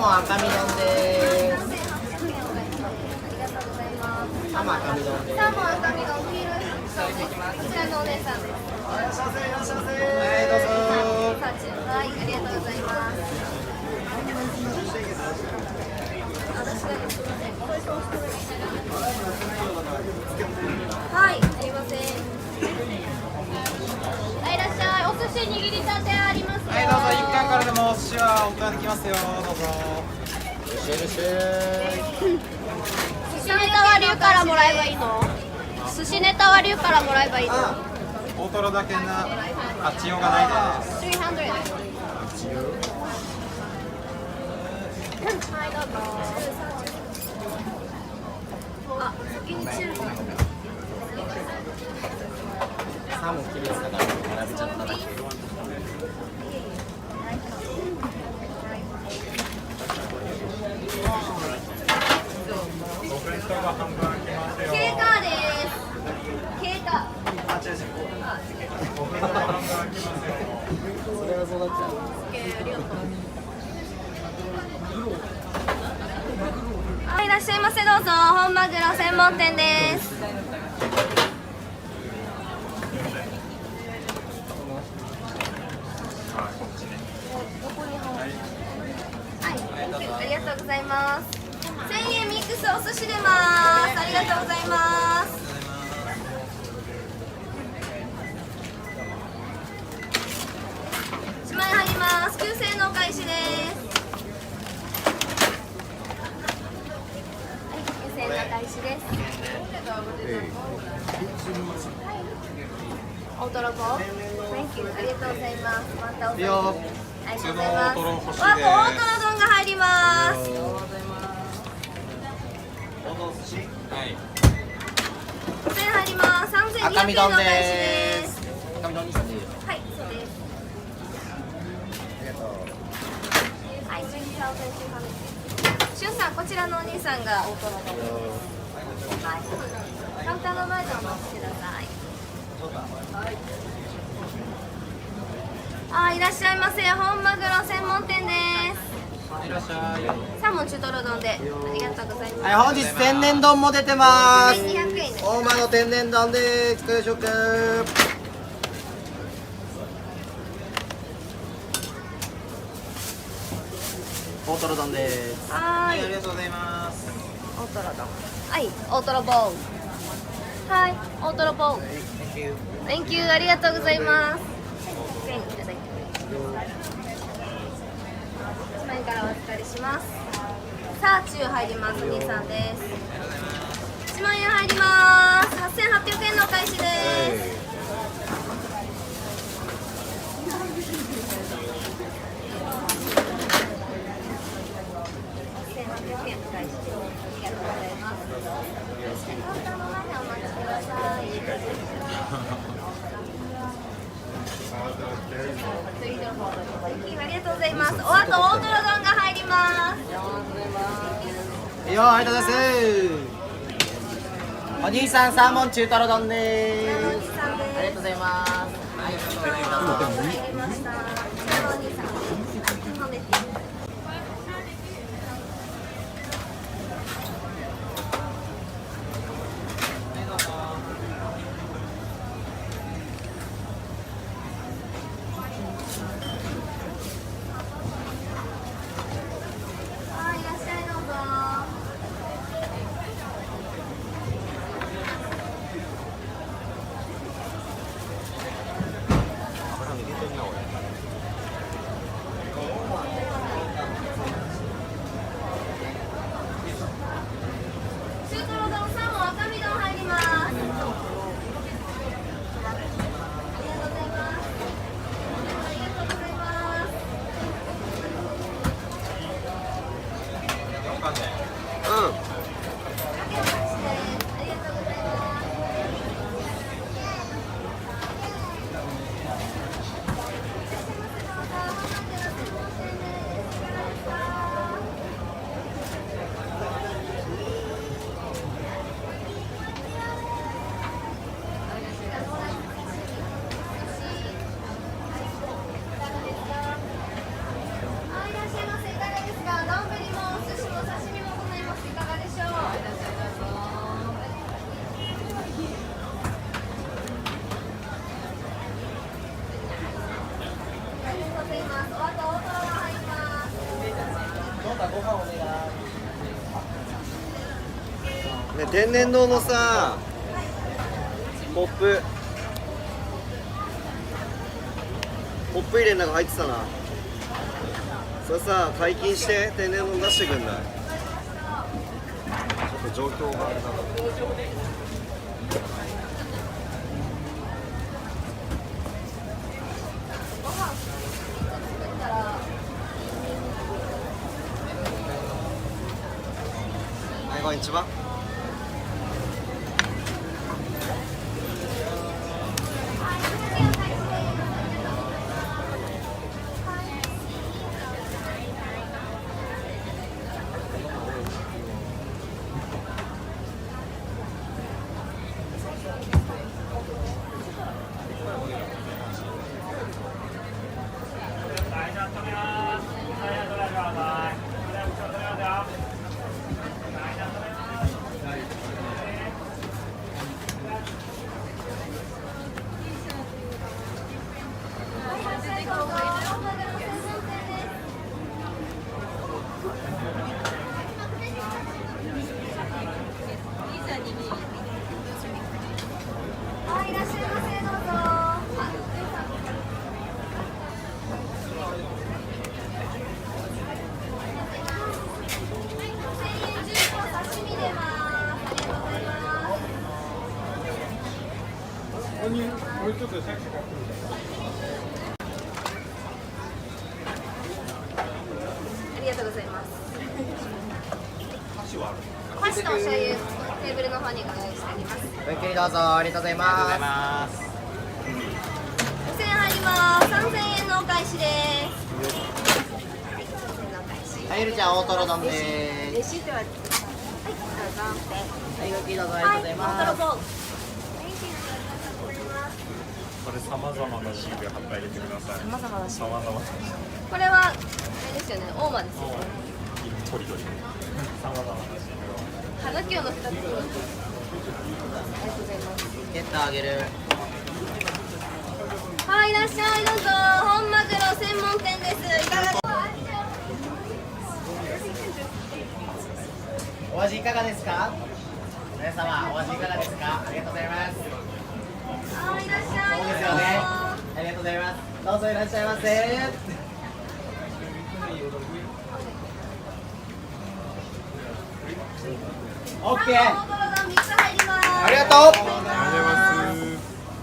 モン赤身丼です。サーモン赤身丼です。サーモン赤身丼黄色いこちらのお姉さんです。はい、どうぞ。はい、ありがとうございます。はい、すいません。はい、いらっしゃい。お寿司握りたてありますよ。はい、どうぞ。一貫からでもお寿司はおかわりできますよ。どうぞ。いらっしゃい。寿司ネタは龍からもらえばいいの？寿司ネタは龍からもらえばいいの？大トロだけな、あっちようがないです。300。はい、どうぞ。あ、先に中華。サーモン切りつかから並べちゃっただけ。人が半分開けますよ。経過です。経過。お弁当が半分開きますよ。それはそうなっちゃう。はい、いらっしゃいませ、どうぞ。本マグロ専門店です。はい、ありがとうございます。1000円ミックスお寿司出ます。ありがとうございます。1万円入ります。9000円のお返しです。はい、9000円のお返しです。大トロボ Thank you ありがとうございます。またおいいよ。ありがとうございます。普通の大トロ欲しいです。あと大トロ丼が入ります。はい。1000円入ります。3200円のお赤身丼返しで。ですす。赤身丼にしていいよ。はい、そうです。ありがとう。はい、12,200しゅんさん、こちらのお兄さんが大トロ丼。はい、カウンターの前でお待ちください。あ、いらっしゃいませ。本マグロ専門店です。いらっしゃい。サーモン中トロ丼で。ありがとうございます。はい、本日天然丼も出てます。 1200円です。大間の天然丼です。いかがでしょうか。大トロ丼です。はーい、ありがとうございます。大トロ丼。はい、大トロボーン。はい、大トロボーン。Thank you ありがとうございます。1000円いただいて。1万円からお預かりします。さあ、中入ります。お兄さんです。1万円入ります。8800円のお返しです。8800円お返しです。ありがとうございます。カウンターの前でお待ちください。ありがとうございます。おあと大トロ丼が入ります。いいよ、ありがとうございます。お兄さん、サーモン中トロ丼です。お兄さんです。ありがとうございます。はい、入りました。こちらのお兄さん。飲めて。はい、いらっしゃいどうぞ。ね、天然堂のさポップ入れの中入ってたな。それさ解禁して天然堂出してくんない？ちょっと状況があれだな。はい、こんにちは。はい、いらっしゃいませ、どうぞ。1000円10個刺身出ます。ありがとうございます。ありがとうございます。箸とお醤油、テーブルの方にご用意してあります。ごゆっくりどうぞ。ありがとうございます。ます。 5000円入ります。3000円のお返しです。はい、ゆるちゃん大トロ丼でレす。シートは、はい、どうぞ。はい、ごゆっくりどうぞ。ありがとうございはい、ます。大トロこれ様々なシール貼って入れてください。様々だし。様々なこれは、あれですよね、大間ですよね。とりどり。様々なシールを。はがきを載せたところ。ありがとうございます。ゲットあげる。はい、いらっしゃい、どうぞ。本マグロ専門店です。いかがですか。お味いかがですか？皆様、お味いかがですか？ありがとうございます。はい、いらっしゃい。そうですよね。ありがとうございます。どうぞいらっしゃいませ。オッケー。大トロ丼3つ入ります。ありがとう。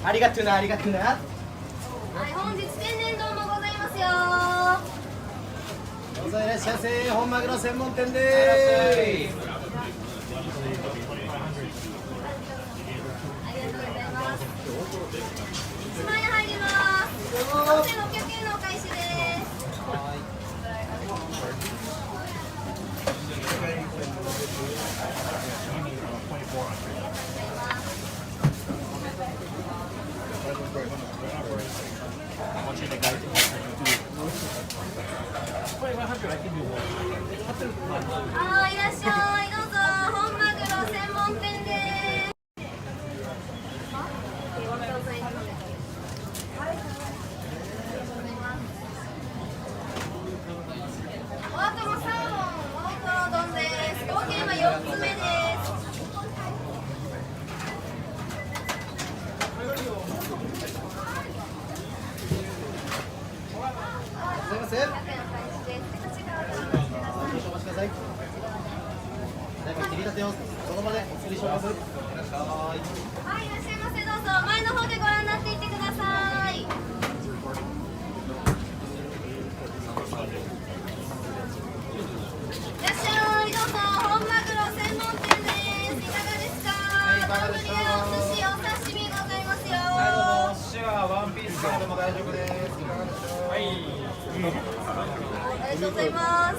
ありがとうな、ありがとうな。はい、本日天然丼もございますよ。どうぞいらっしゃいませ。本マグロ専門店でーす。ありがとうございます。1万円入ります。4600円のお返しです。はい、いらっしゃい。どうぞ。本マグロ専門店です。お後もサーモン大トロ丼です。合計は4つ目です。すいません。 100円お返しです。こちらお少々お待ちください。なんか切りたてをその場でお作りします。ははい、いらっしゃいませ。どうぞ。前の方でご覧になっていってください。いらっしゃい。どうぞ。本マグロ専門店です。いかがですか。丼やお寿司、お刺身ございますよ。お寿司はワンピースからでも大丈夫です。いかがでしょう。はい。ありがとうございます。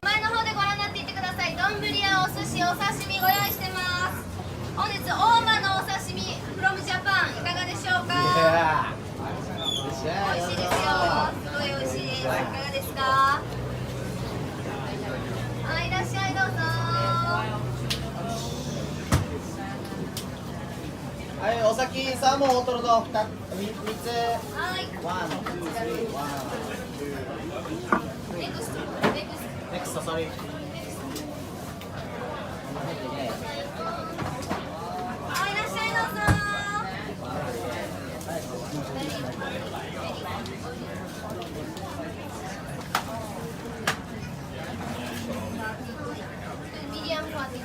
前の方でご覧になっていってください。丼やお寿司、お刺身ご用意してます。本日大間のお刺身 from Japan いかがでしょうか。美味しいですよ。すごい美味しいです。いかがですか。はい、いらっしゃい、どうぞ。い、お先キンサーモン大トロ丼3つ。はい。ワン、ツー、スリー、ワン、ネクスト。ネクスト、ソリー。はい、いらっしゃいどうぞ。ミディアムクワティ。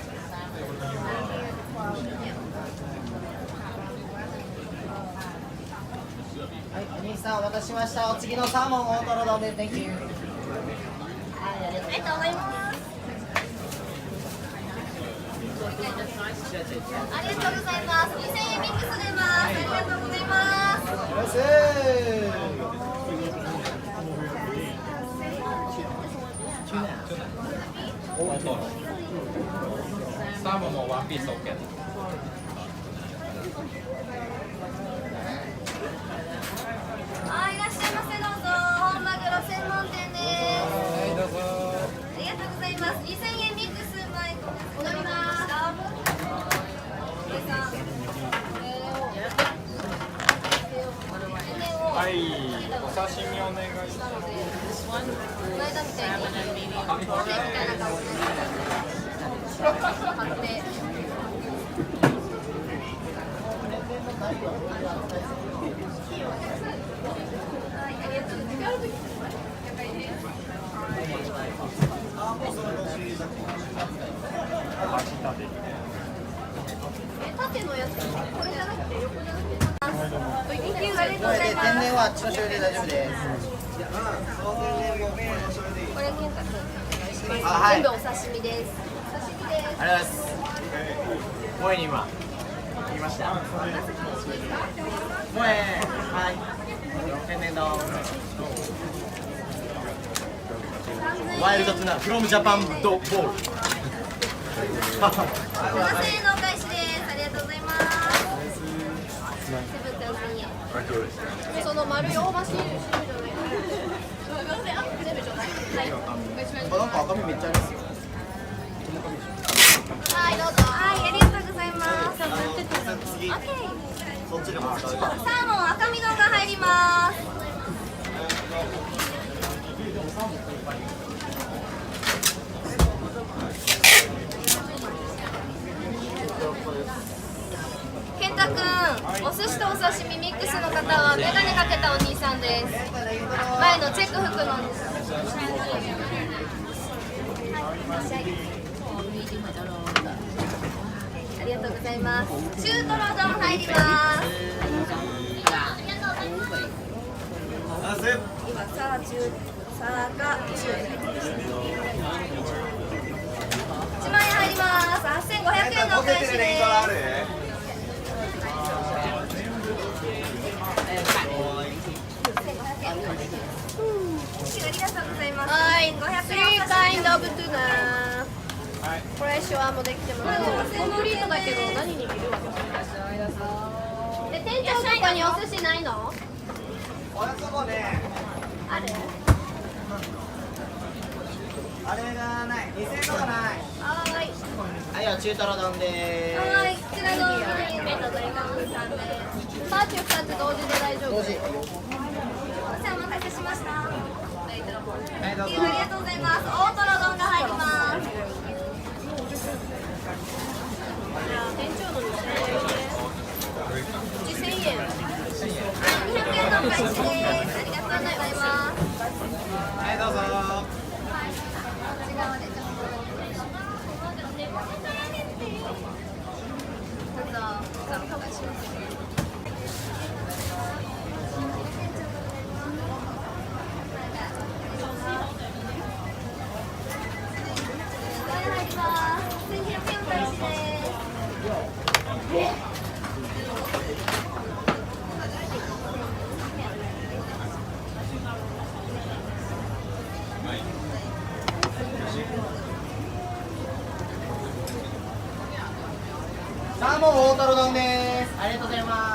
はい、お兄さんお待たせしました。お次のサーモン大トロ丼です。Thank you。はい、ありがとうありがとうございます。ありがとうございます。2000円ミックス出ます。ありがとうございます。ございます。サーモンもワンピース OK。はい、いらっしゃいませどうぞ。本マグロ専門店です。はいどうぞ。ありがとうございます。2000円ミックス前お飲みました。はい、お刺身お願いします。前田みたいにみたいな顔で貼って。はい、ありがとうございます。縦のやつ、これじゃなくて横じゃなくて。ありがとうござい天ます。然はあっちの醤油で大丈夫です。これ健太君お願いします。あ、はい全部お刺身です。お刺身です。ありがとうございます。萌えに今行きました。萌え、はい。天然丼。ワイルドツナフロムジャパンドボール。 7000円のお返しです。ありがとうございます。セブン7000円。その丸い大葉シールじゃない。全部ちょうだい。はい。なんか赤身めっちゃありますよ。はい、どうぞ。はい、ありがとうございます。オッケー。そっちでも使う。サーモン赤身丼が入ります。健太くん、お寿司とお刺身ミックスの方はメガネかけたお兄さんです。前のチェック服の。ありがとうございます。中トロ丼入ります。今サー中サーが中1万円入ります。8500円のお返しです。ありがとうございます。はい、500円。3 kind of tuna。これシュワもできてます。コンプリートだけど何にいるわけ？で店長とかにお寿司ないの？おやつもね、ある？あれがない。2000とかない。はーい。はいよ、中トロ丼でーす。はい、こちらのメニューでございます。パーチュー2つ同時で大丈夫。同時。お待たせしました。はい、どうぞ。ありがとうございます。大トロ丼が入ります。店長の2000円。200円のお返しです。ありがとうございます。はいどうぞ。内側でちょっと。どうぞ。お願いします。入ります。1200円お返しです。サーモン大トロ丼です。ありがとうございます。